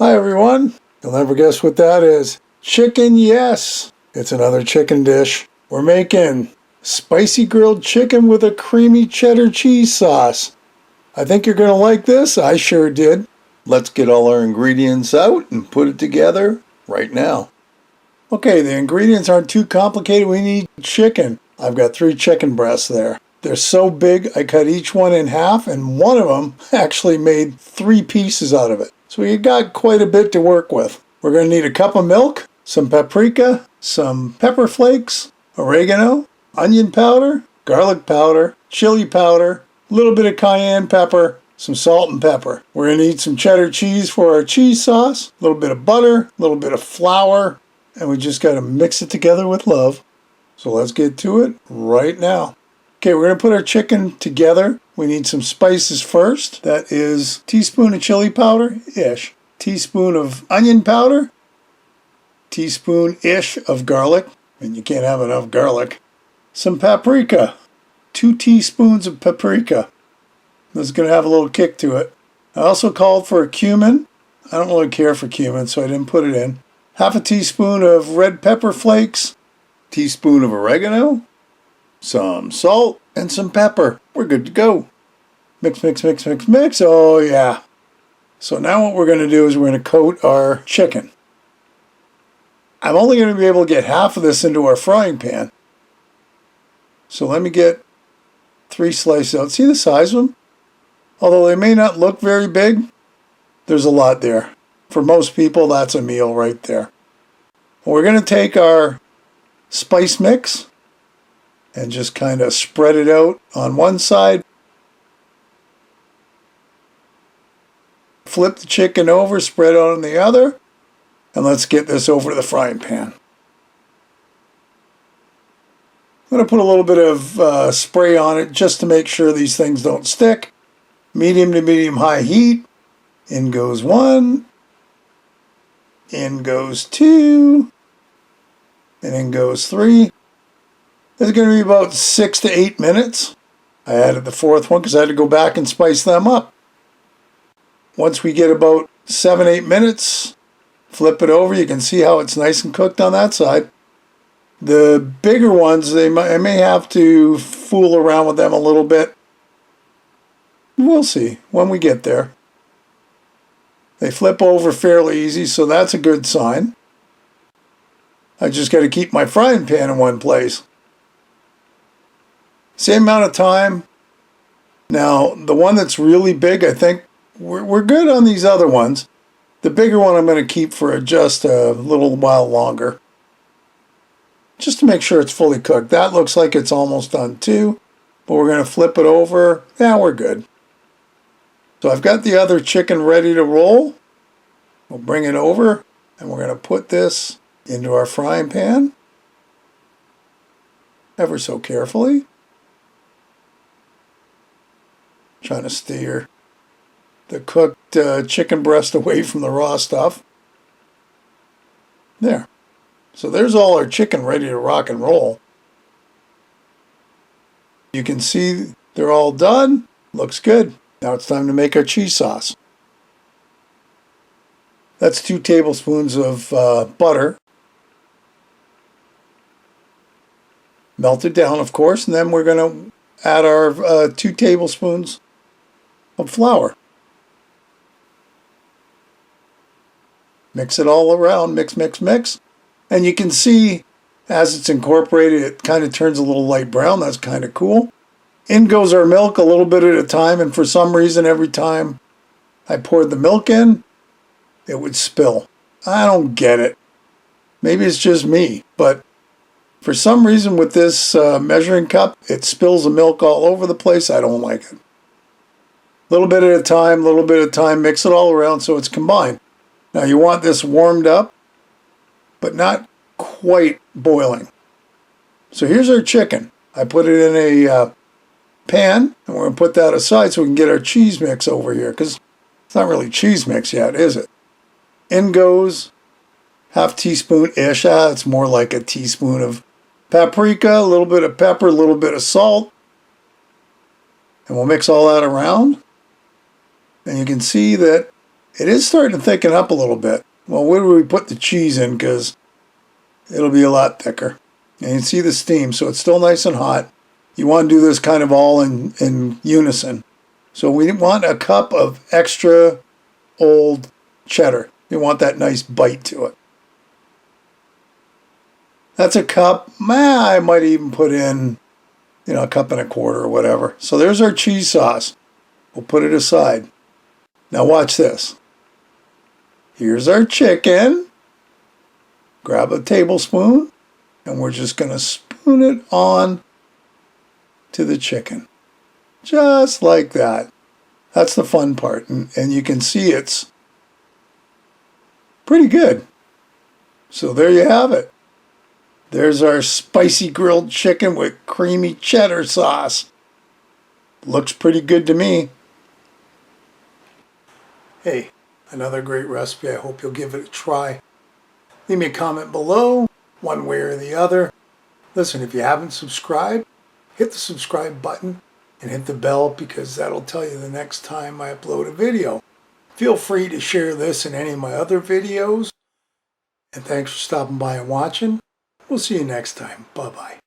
Hi everyone. You'll never guess what that is. Chicken, yes. It's another chicken dish. We're making spicy grilled chicken with a creamy cheddar cheese sauce. I think you're going to like this. I sure did. Let's get all our ingredients out and put it together right now. Okay, the ingredients aren't too complicated. We need chicken. I've got 3 chicken breasts there. They're so big, I cut each one in half, and one of them actually made 3 pieces out of it. So we got quite a bit to work with. We're going to need a cup of milk, some paprika, some pepper flakes, oregano, onion powder, garlic powder, chili powder, a little bit of cayenne pepper, some salt and pepper. We're going to need some cheddar cheese for our cheese sauce, a little bit of butter, a little bit of flour, and we just got to mix it together with love. So let's get to it right now. Okay, we're going to put our chicken together. We need some spices first. That is a teaspoon of chili powder-ish, teaspoon of onion powder, teaspoon-ish of garlic, and you can't have enough garlic. Some paprika, 2 teaspoons of paprika. This is going to have a little kick to it. I also called for a cumin. I don't really care for cumin, so I didn't put it in. Half a teaspoon of red pepper flakes, teaspoon of oregano, some salt, and some pepper. We're good to go. Mix, mix, mix, mix, mix. Oh, yeah. So now what we're going to do is we're going to coat our chicken. I'm only going to be able to get half of this into our frying pan. So let me get 3 slices out. See the size of them? Although they may not look very big, there's a lot there. For most people, that's a meal right there. We're going to take our spice mix and just kind of spread it out on one side. Flip the chicken over, spread it on the other, and let's get this over to the frying pan. I'm going to put a little bit of spray on it just to make sure these things don't stick. Medium to medium-high heat. In goes 1. In goes 2. And in goes 3. This is going to be about 6 to 8 minutes. I added the 4th one because I had to go back and spice them up. Once we get about 7-8 minutes, flip it over. You can see how it's nice and cooked on that side. The bigger ones, I may have to fool around with them a little bit. We'll see when we get there. They flip over fairly easy, so that's a good sign. I just got to keep my frying pan in one place. Same amount of time. Now, the one that's really big, I think we're good on these other ones. The bigger one I'm going to keep for just a little while longer. Just to make sure it's fully cooked. That looks like it's almost done too. But we're going to flip it over. Yeah, we're good. So I've got the other chicken ready to roll. We'll bring it over and we're going to put this into our frying pan. Ever so carefully. Trying to steer the cooked chicken breast away from the raw stuff. There. So there's all our chicken ready to rock and roll. You can see they're all done. Looks good. Now it's time to make our cheese sauce. That's 2 tablespoons of butter. Melted down, of course, and then we're going to add our 2 tablespoons of flour. Mix it all around, mix, mix, mix. And you can see as it's incorporated, it kind of turns a little light brown. That's kind of cool. In goes our milk a little bit at a time, and for some reason, every time I poured the milk in, it would spill. I don't get it. Maybe it's just me, but for some reason with this measuring cup, it spills the milk all over the place. I don't like it. A little bit at a time, mix it all around so it's combined. Now you want this warmed up, but not quite boiling. So here's our chicken. I put it in a pan, and we're going to put that aside so we can get our cheese mix over here, because it's not really cheese mix yet, is it? In goes half teaspoon-ish. It's more like a teaspoon of paprika, a little bit of pepper, a little bit of salt. And we'll mix all that around. And you can see that It is starting to thicken up a little bit. Well, where do we put the cheese in? Because it'll be a lot thicker. And you see the steam, so it's still nice and hot. You want to do this kind of all in unison. So we want a cup of extra old cheddar. You want that nice bite to it. That's a cup. I might even put in, a cup and a quarter or whatever. So there's our cheese sauce. We'll put it aside. Now watch this. Here's our chicken. Grab a tablespoon, and we're just going to spoon it on to the chicken. Just like that. That's the fun part. And you can see it's pretty good. So there you have it. There's our spicy grilled chicken with creamy cheddar sauce. Looks pretty good to me. Hey, another great recipe. I hope you'll give it a try. Leave me a comment below, one way or the other. Listen, if you haven't subscribed, hit the subscribe button and hit the bell, because that'll tell you the next time I upload a video. Feel free to share this and any of my other videos. And thanks for stopping by and watching. We'll see you next time. Bye-bye.